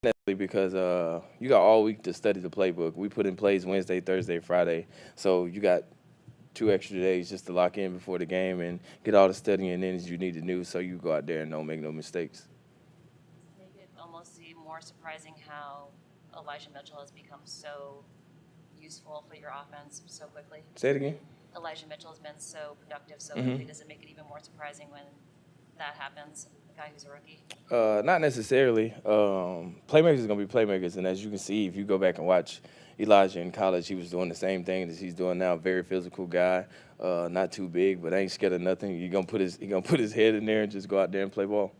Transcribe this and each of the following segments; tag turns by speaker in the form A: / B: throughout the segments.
A: Definitely because you got all week to study the playbook. We put in plays Wednesday, Thursday, Friday, so you got 2 extra days just to lock in before the game and get all the studying in as you need to do, so you go out there and don't make no mistakes.
B: Make it almost seem more surprising how Elijah Mitchell has become so useful for your offense so quickly.
A: Say it again.
B: Elijah Mitchell has been so productive so
A: hmm
B: quickly. Does it make it even more surprising when that happens? A guy who's a rookie.
A: Not necessarily. Playmakers are gonna be playmakers, and as you can see, if you go back and watch Elijah in college, he was doing the same thing that he's doing now. Very physical guy, not too big, but ain't scared of nothing. He gonna put his head in there and just go out there and play ball.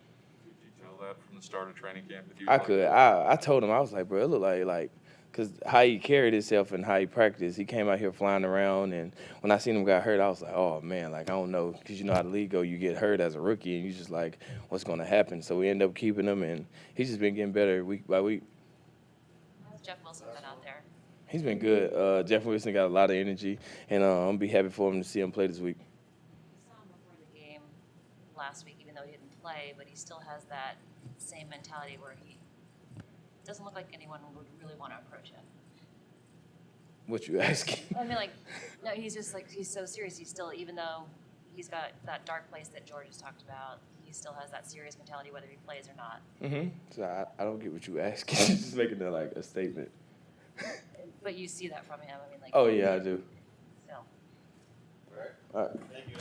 C: Could you tell that from the start of training camp that he was
A: I
C: like
A: could.
C: that?
A: I told him I was like, bro, it look like, cause how he carried himself and how he practiced. He came out here flying around, and when I seen him got hurt, I was like, oh man, like I don't know, cause you know how the league go. You get hurt as a rookie, and you just like, what's gonna happen? So we end up keeping him, and he's just been getting better week by week.
B: How's Jeff Wilson been out there?
A: He's been good. Jeff Wilson got a lot of energy, and I'm be happy for him to see him play this week.
B: We saw him before the game last week, even though he didn't play, but he still has that same mentality where he doesn't look like anyone would really want to approach him.
A: What you asking?
B: I mean, like, no, he's just like, he's so serious. He's still, even though he's got that dark place that George has talked about, he still has that serious mentality whether he plays or not.
A: So I don't get what you asking. Just making that like a statement.
B: But you see that from him. I mean, like,
A: Oh yeah, I do.
B: still.
A: All right.
C: Thank you.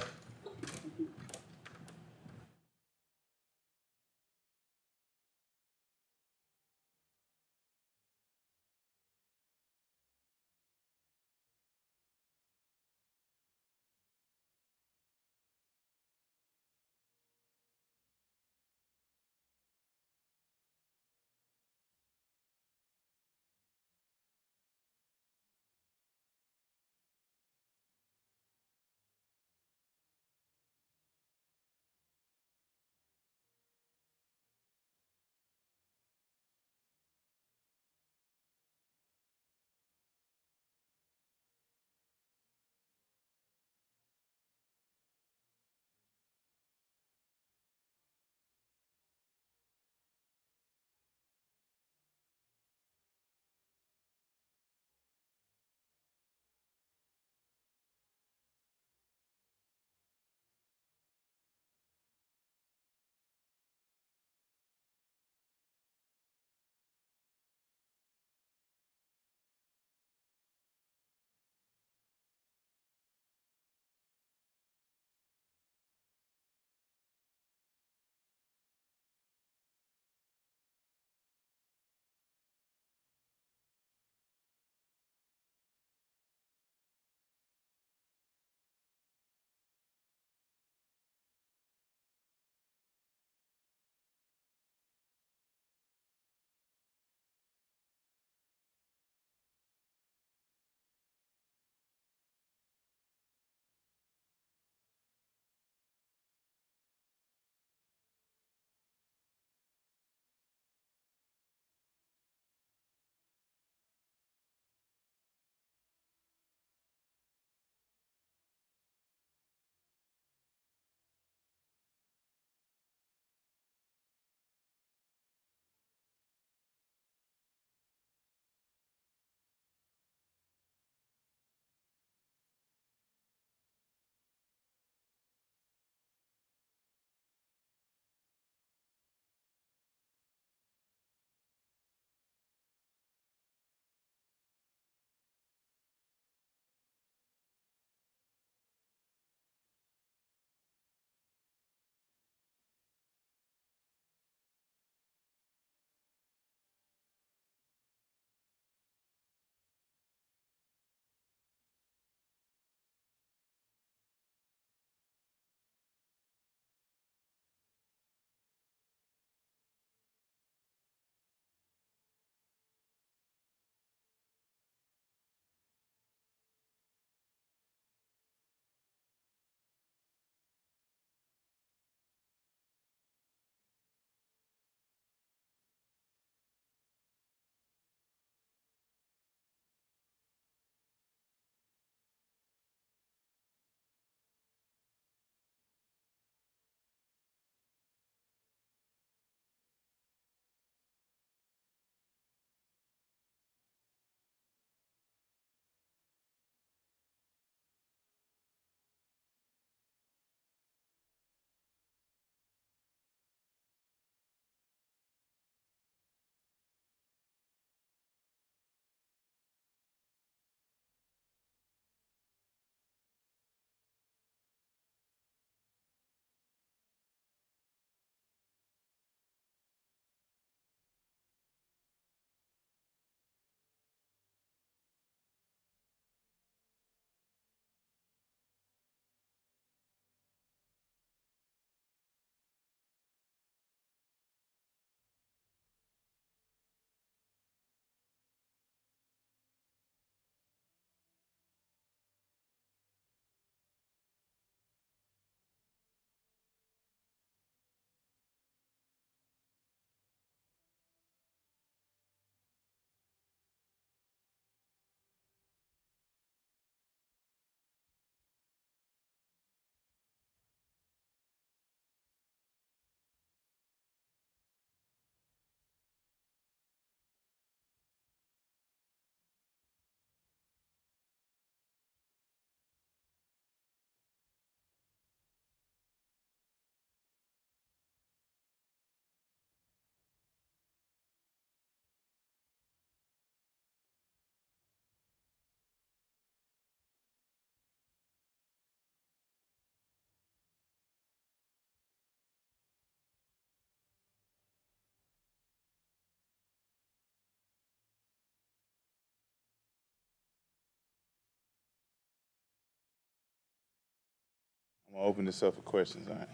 D: I'm gonna open this up for questions. All right.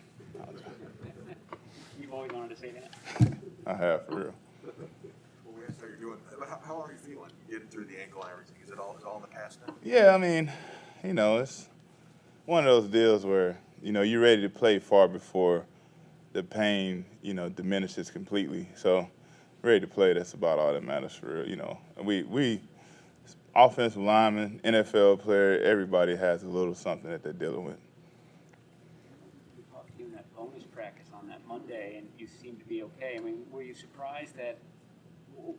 E: You've always wanted to say that.
D: I have, for real.
F: Well, we asked how you're doing. How are you feeling? Getting through the ankle and everything? Is it all in the past now?
D: Yeah, I mean, it's one of those deals where, you're ready to play far before the pain, diminishes completely. So, ready to play, that's about all that matters for real, We offensive linemen, NFL player, everybody has a little something that they're dealing with.
E: We talked to you in that bonus practice on that Monday, and you seemed to be okay. I mean, were you surprised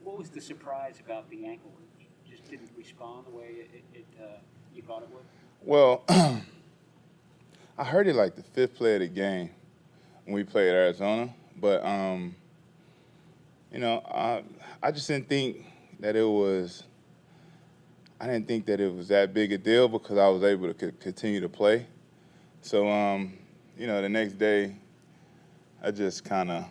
E: what was the surprise about the ankle? It just didn't respond the way you thought it would?
D: Well, I heard it like the fifth play of the game when we played Arizona, but I just didn't think that it was. I didn't think that it was that big a deal because I was able to continue to play. So the next day, I just kind of.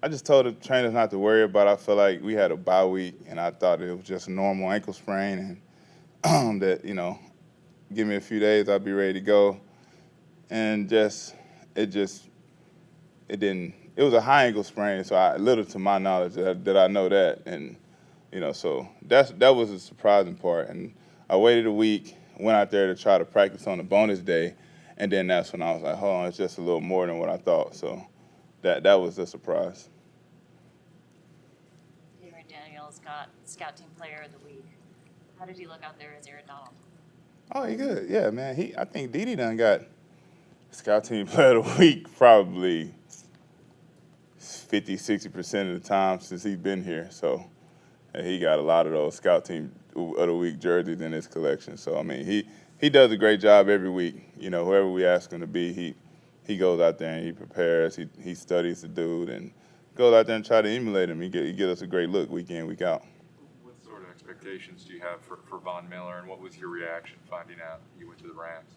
D: I just told the trainers not to worry about it. I felt like we had a bye week, and I thought it was just a normal ankle sprain, and that give me a few days, I'll be ready to go. And it didn't. It was a high ankle sprain, so little to my knowledge that I know that, and so that was the surprising part. And I waited a week, went out there to try to practice on the bonus day, and then that's when I was like, hold on, it's just a little more than what I thought. So that was a surprise.
B: Aaron Daniels got Scout Team Player of the Week. How did he look out there as Aaron Donald?
D: Oh, he good. Yeah, man. I think Dede done got Scout Team Player of the Week probably 50, 60% of the time since he's been here. So he got a lot of those Scout Team of the Week jerseys in his collection. So, I mean, he does a great job every week. Whoever we ask him to be, he goes out there and he prepares. He studies the dude and goes out there and try to emulate him. He gives us a great look week in, week out.
C: What sort of expectations do you have for Von Miller, and what was your reaction finding out you went to the Rams?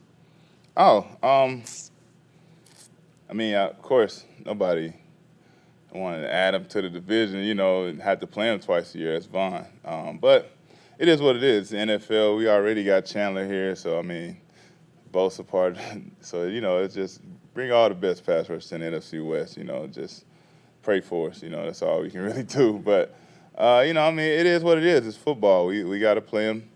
D: Oh, I mean, of course, nobody wanted to add him to the division, and had to play him twice a year. That's Von. But it is what it is. The NFL, we already got Chandler here, so, I mean, both apart. So, it's just bring all the best pass rushers in the NFC West, just pray for us. That's all we can really do. But, I mean, it is what it is. It's football. We got to play him.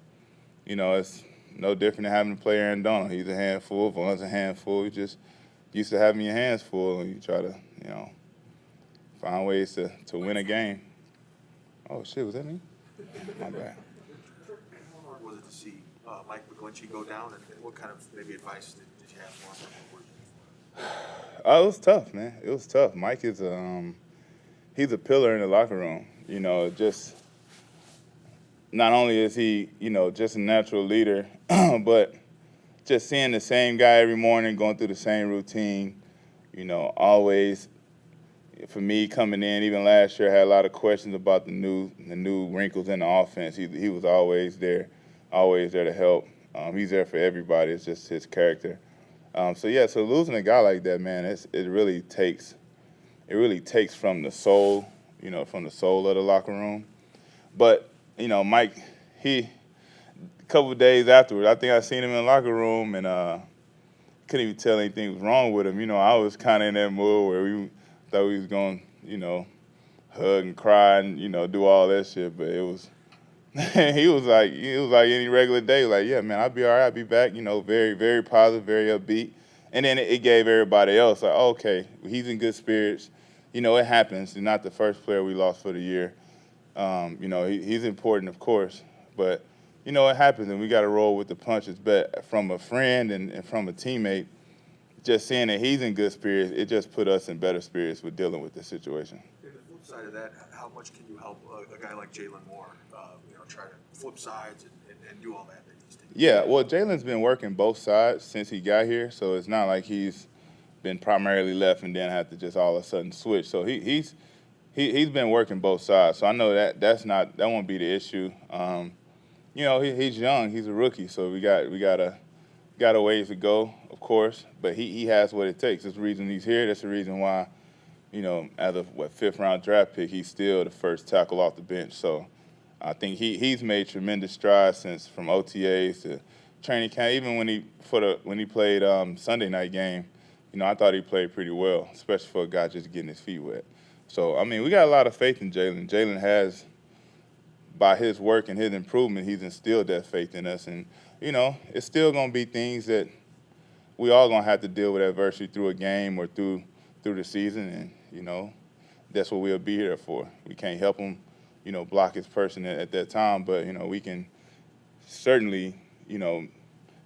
D: It's no different than having to play Aaron Donald. He's a handful. Von's a handful. You just used to having your hands full, and you try to, find ways to win a game. Oh, shit, was that me? My bad.
F: How hard was it to see Mike McGlinchey go down, and what kind of maybe advice did you have for him?
D: Oh, it was tough, man. It was tough. Mike is he's a pillar in the locker room. Just not only is he, just a natural leader, but just seeing the same guy every morning, going through the same routine, always. For me, coming in, even last year, I had a lot of questions about the new wrinkles in the offense. He was always there to help. He's there for everybody. It's just his character. So losing a guy like that, man, it really takes from the soul, from the soul of the locker room. But Mike, a couple of days afterwards, I think I seen him in the locker room and couldn't even tell anything was wrong with him. I was kind of in that mood where we thought we was going, hug and cry and, do all that shit. But it was, he was like any regular day. Like, yeah, man, I'll be all right. I'll be back. Very, very positive, very upbeat. And then it gave everybody else like, oh, okay, he's in good spirits. It happens. He's not the first player we lost for the year. He's important, of course. But, it happens, and we got to roll with the punches. But from a friend and from a teammate, just seeing that he's in good spirits, it just put us in better spirits with dealing with this situation.
F: And the flip side of that, how much can you help a guy like Jalen Moore, try to flip sides and do all that he's taking?
D: Yeah, well, Jalen's been working both sides since he got here, so it's not like he's been primarily left and then had to just all of a sudden switch. So he's been working both sides. So I know that won't be the issue. He's young, he's a rookie, so we got a ways to go, of course, but he has what it takes. That's the reason he's here. That's the reason why, as a fifth-round draft pick, he's still the first tackle off the bench. So I think he's made tremendous strides from OTAs to training camp, even when he played Sunday night game, I thought he played pretty well, especially for a guy just getting his feet wet. So, I mean, we got a lot of faith in Jalen. Jalen has, by his work and his improvement, he's instilled that faith in us. And, it's still going to be things that we all going to have to deal with adversity through a game or through the season. And, that's what we'll be here for. We can't help him, block his person at that time. But, we can certainly,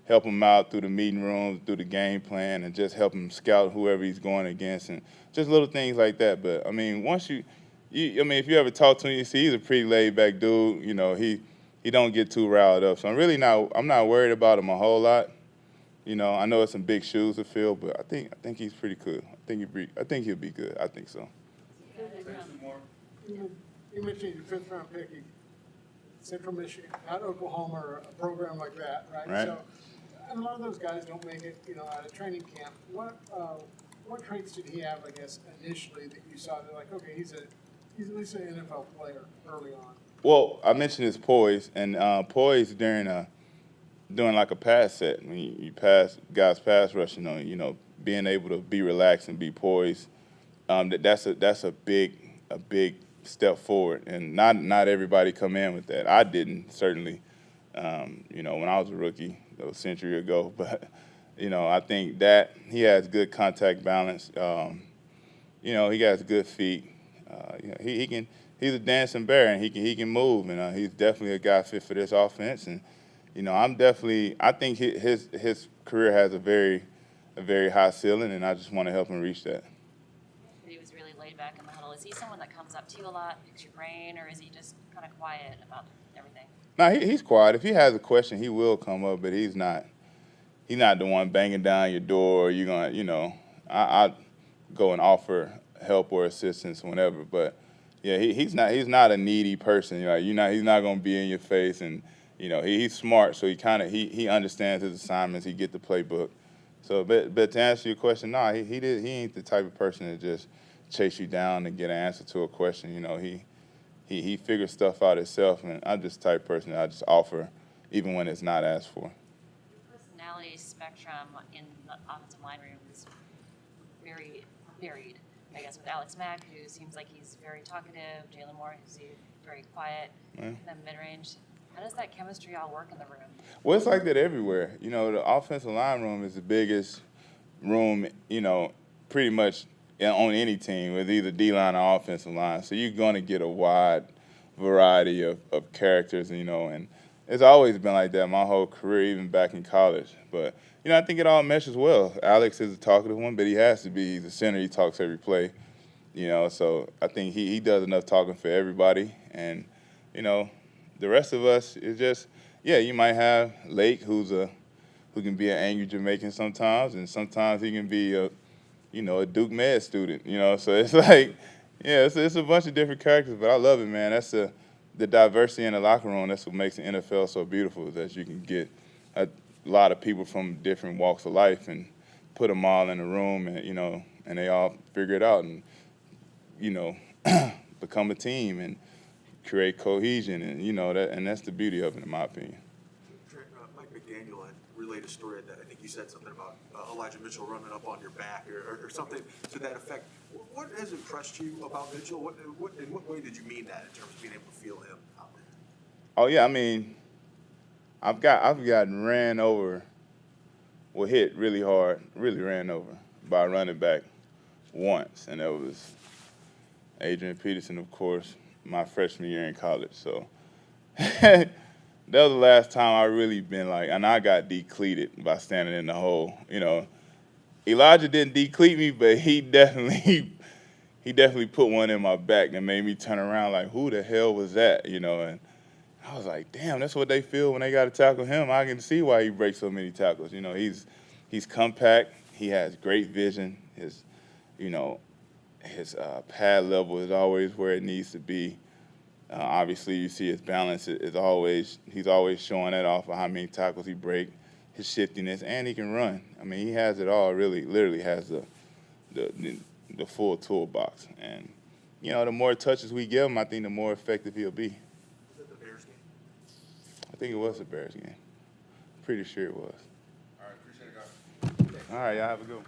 D: help him out through the meeting rooms, through the game plan, and just help him scout whoever he's going against, and just little things like that. But I mean, once if you ever talk to him, you see he's a pretty laid-back dude. He don't get too riled up. So I'm not worried about him a whole lot. I know it's some big shoes to fill, but I think he's pretty good. I think he'll be good. I think so.
G: You mentioned your fifth-round pick, Central Michigan, not Oklahoma or a program like that, right?
D: Right.
G: So, and a lot of those guys don't make it, out of training camp. What traits did he have, I guess, initially that you saw that like, okay, he's at least an NFL player early on?
D: Well, I mentioned his poise, and poise during like a pass set. When you pass guys pass rushing on you, being able to be relaxed and be poised. That's a big step forward, and not everybody come in with that. I didn't, certainly, when I was a rookie a century ago. But I think that he has good contact balance. He has good feet. He's a dancing bear, and he can move, and he's definitely a guy fit for this offense. And I think his career has a very high ceiling, and I just want to help him reach that.
B: He was really laid back in the huddle. Is he someone that comes up to you a lot, picks your brain, or is he just kind of quiet about everything?
D: No, he's quiet. If he has a question, he will come up, but he's not the one banging down your door. You're gonna, I go and offer help or assistance whenever. But yeah, he's not a needy person. He's not gonna be in your face, and he's smart, so he understands his assignments. He get the playbook. So, but to answer your question, he ain't the type of person that just chase you down and get an answer to a question. He figures stuff out himself, and I'm just the type of person that I just offer even when it's not asked for.
B: Your personality spectrum in the offensive line room is very varied. I guess with Alex Mack, who seems like he's very talkative, Jalen Moore, who's very quiet, in the mid-range. How does that chemistry all work in the room?
D: Well, it's like that everywhere. The offensive line room is the biggest room, pretty much on any team with either D-line or offensive line. So you're going to get a wide variety of characters, and it's always been like that my whole career, even back in college. But, I think it all meshes well. Alex is a talkative one, but he has to be. He's a center. He talks every play, So I think he does enough talking for everybody. And, the rest of us is just, you might have Lake, who can be an angry Jamaican sometimes, and sometimes he can be a Duke Med student, So it's like, it's a bunch of different characters, but I love it, man. That's the diversity in the locker room. That's what makes the NFL so beautiful, is that you can get a lot of people from different walks of life and put them all in a room, and and they all figure it out and become a team and create cohesion, and that's the beauty of it, in my opinion.
F: Mike McDaniel had relayed a story that I think you said something about Elijah Mitchell running up on your back or something to that effect. What has impressed you about Mitchell? In what way did you mean that in terms of being able to feel him out there?
D: Oh yeah, I mean, I've gotten ran over, hit really hard, really ran over by a running back once, and that was Adrian Peterson, of course, my freshman year in college. So that was the last time I really been and I got decleated by standing in the hole. Elijah didn't decleat me, but he definitely put one in my back that made me turn around like, who the hell was that? And I was like, damn, that's what they feel when they got to tackle him. I can see why he breaks so many tackles. He's compact. He has great vision. His pad level is always where it needs to be. Obviously, you see his balance he's always showing that off of how many tackles he break, his shiftiness, and he can run. I mean, he has it all. Really, literally has the full toolbox. And the more touches we give him, I think the more effective he'll be.
F: Was it the Bears game?
D: I think it was the Bears game. Pretty sure it was.
C: All right, appreciate it, guys.
D: All right, y'all have a good one.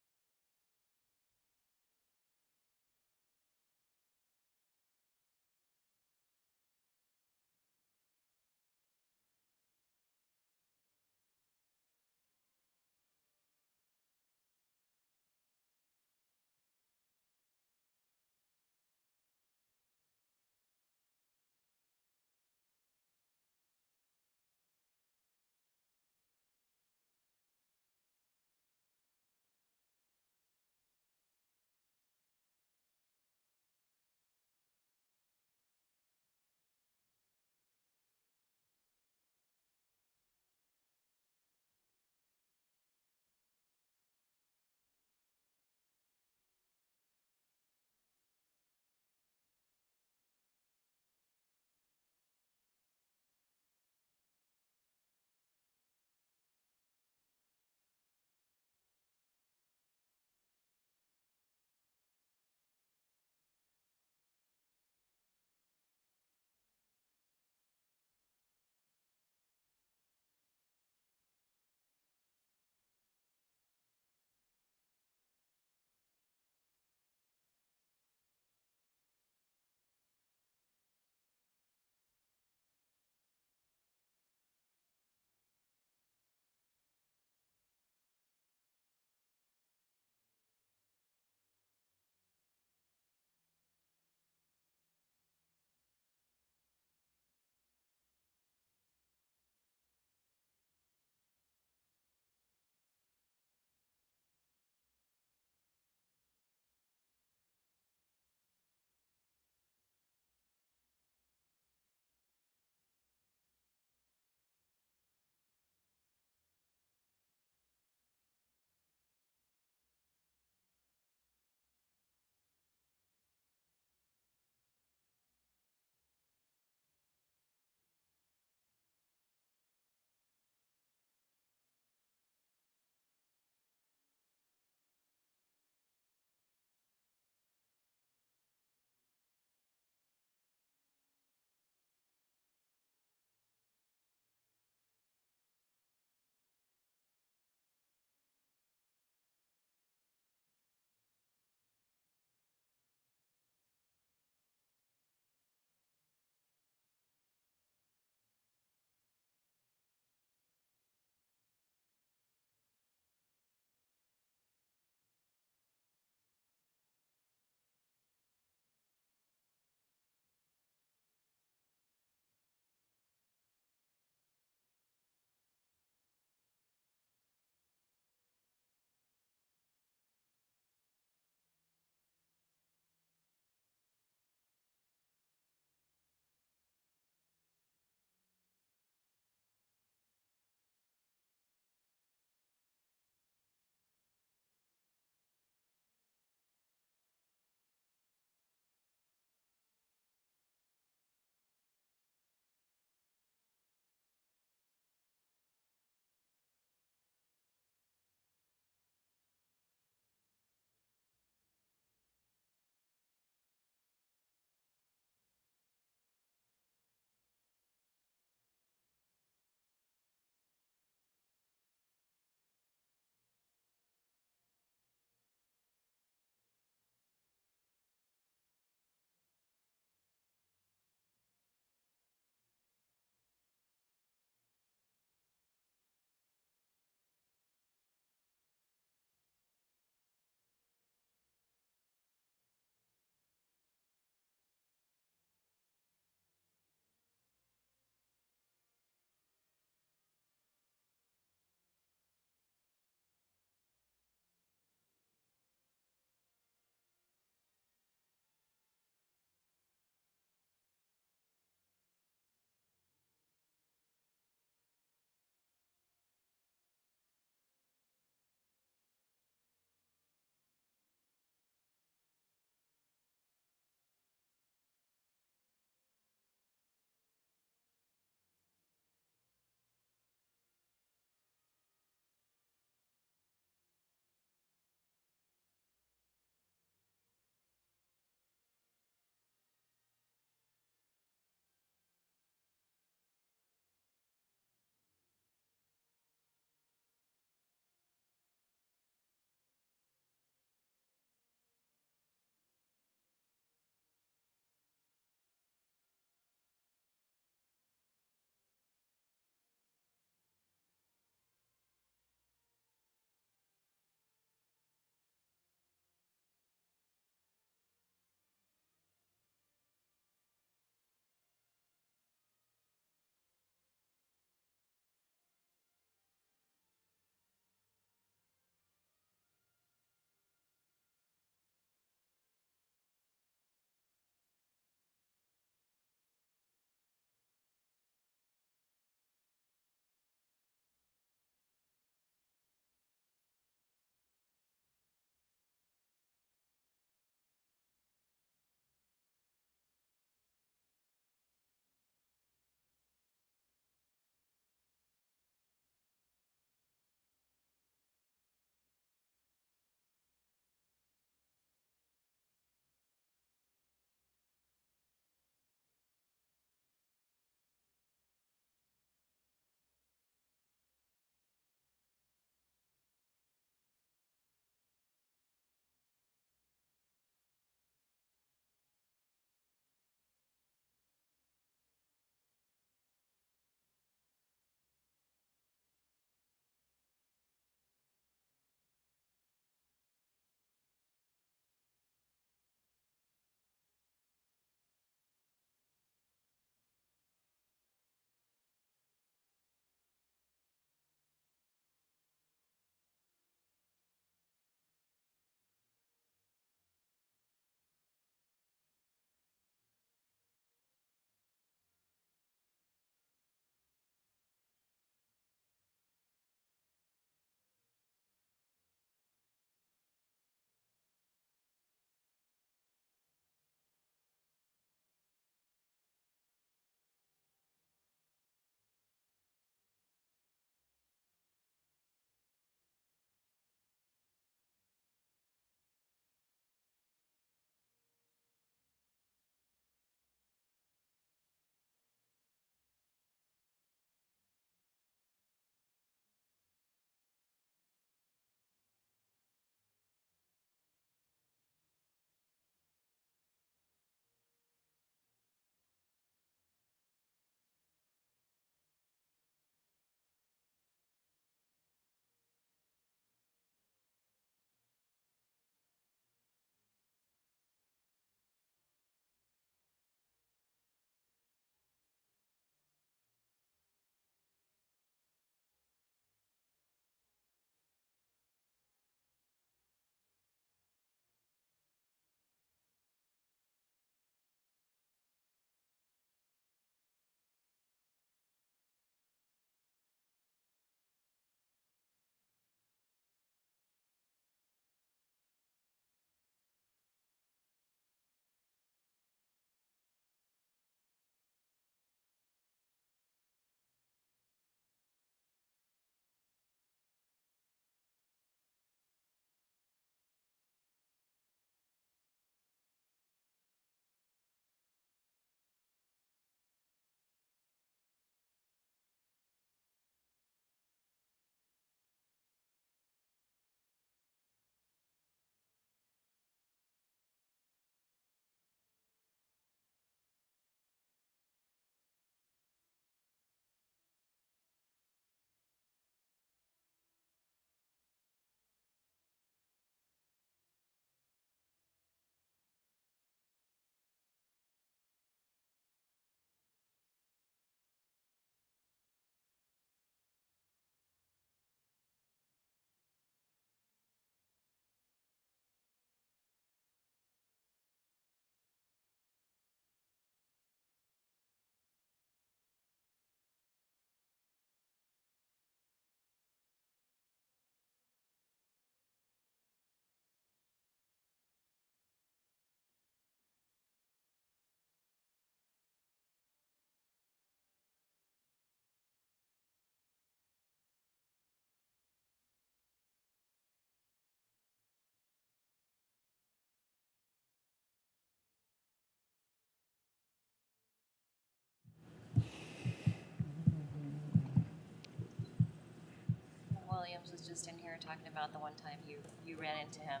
B: talking about the one time you ran into him.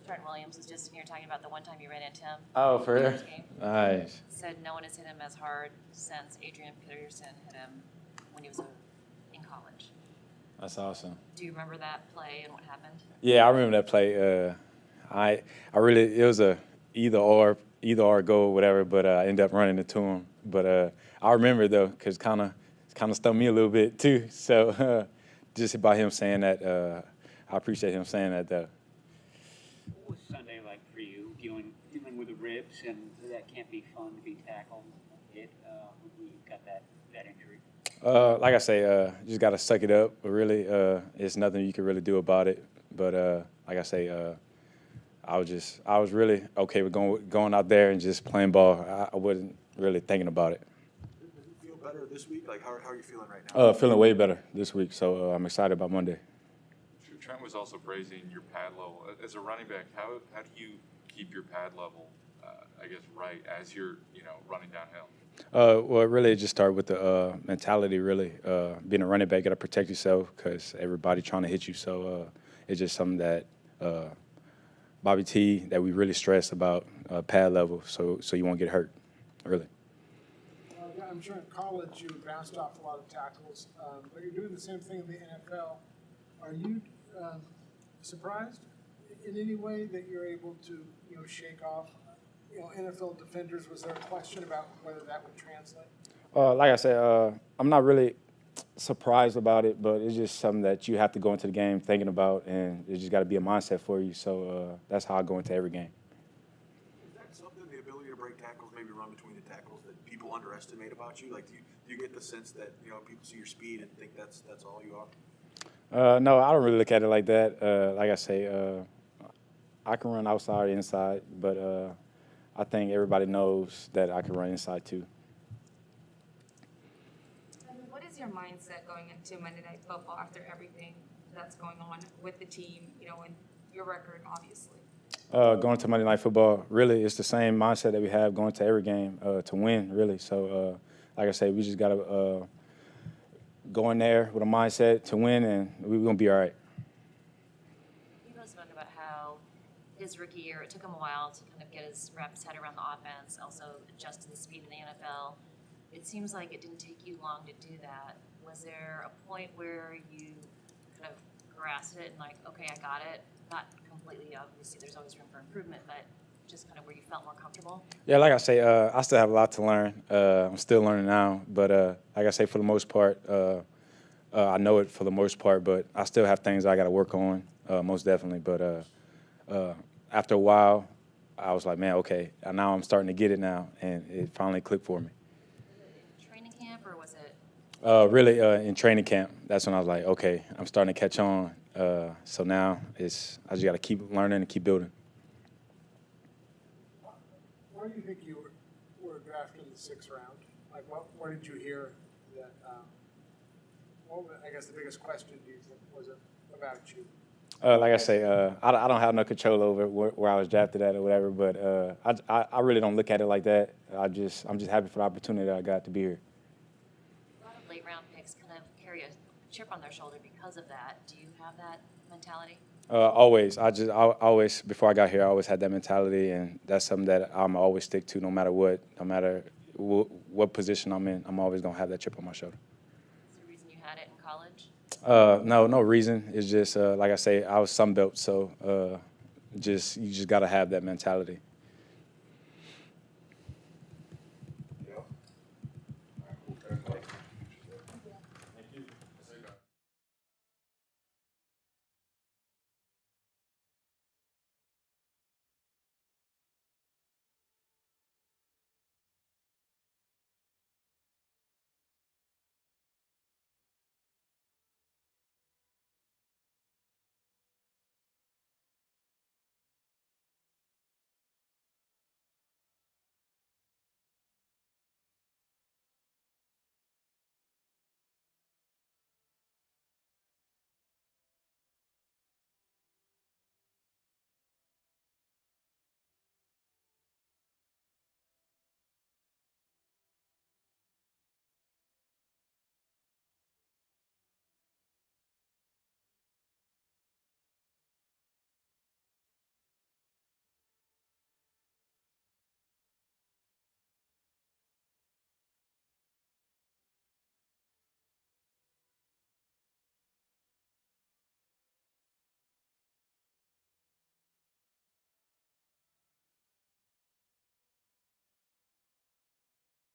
B: Trent Williams was just in here talking about the one time you ran into him.
H: Oh, for real?
B: This game.
H: Nice.
B: Said no one has hit him as hard since Adrian Peterson hit him when he was in college.
H: That's awesome.
B: Do you remember that play and what happened?
H: Yeah, I remember that play. I really, it was a either or goal, whatever. But I ended up running into him. But I remember it though, because kind of stung me a little bit too. So just by him saying that, I appreciate him saying that though.
E: What was Sunday like for you, dealing with the ribs, and that can't be fun to be tackled, hit, when you got that injury?
H: Like I say, just got to suck it up. But really, it's nothing you can really do about it. But like I say, I was really okay with going out there and just playing ball. I wasn't really thinking about it.
F: Does it feel better this week? Like, how are you feeling right now?
H: Feeling way better this week, so I'm excited about Monday.
C: Trent was also praising your pad level. As a running back, how do you keep your pad level, I guess, right as you're running downhill?
H: Well, it really just started with the mentality, really. Being a running back, got to protect yourself because everybody trying to hit you. So it's just something that Bobby T, that we really stress about pad level, so you won't get hurt, really.
G: Yeah, I'm sure in college you bounced off a lot of tackles, but you're doing the same thing in the NFL. Are you surprised in any way that you're able to, shake off, NFL defenders? Was there a question about whether that would translate?
H: Like I said, I'm not really surprised about it, but it's just something that you have to go into the game thinking about, and it just got to be a mindset for you. So that's how I go into every game.
F: Is that something, the ability to break tackles, maybe run between the tackles, that people underestimate about you? Like, do you get the sense that people see your speed and think that's all you are?
H: No, I don't really look at it like that. Like I say, I can run outside or inside, but I think everybody knows that I can run inside too.
I: What is your mindset going into Monday Night Football after everything that's going on with the team, and your record, obviously?
H: Going to Monday Night Football, really, it's the same mindset that we have going to every game to win, really. So, like I say, we just got to go in there with a mindset to win, and we're going to be all right.
B: You guys spoke about how his rookie year, it took him a while to kind of get his reps, head around the offense, also adjust to the speed in the NFL. It seems like it didn't take you long to do that. Was there a point where you kind of grasped it and like, okay, I got it? Not completely, obviously, there's always room for improvement, but just kind of where you felt more comfortable?
H: Yeah, like I say, I still have a lot to learn. I'm still learning now, but like I say, for the most part, I know it for the most part, but I still have things I got to work on, most definitely. But after a while, I was like, man, okay, now I'm starting to get it now, and it finally clicked for me.
B: In training camp, or was it?
H: Really, in training camp, that's when I was like, okay, I'm starting to catch on. So now I just got to keep learning and keep building.
G: Where do you think you were drafted in the 6th round? Like, what did you hear that, I guess the biggest question do you think was it about you?
H: Like I say, I don't have no control over where I was drafted at or whatever, but I really don't look at it like that. I'm just happy for the opportunity that I got to be here.
B: A lot of late round picks kind of carry a chip on their shoulder because of that. Do you have that mentality?
H: Always. I always, before I got here, I always had that mentality, and that's something that I'm always stick to no matter what, no matter what position I'm in. I'm always going to have that chip on my shoulder.
B: Is there a reason you had it in college?
H: No reason. It's just, like I say, I was Sun Belt, so you just got to have that mentality.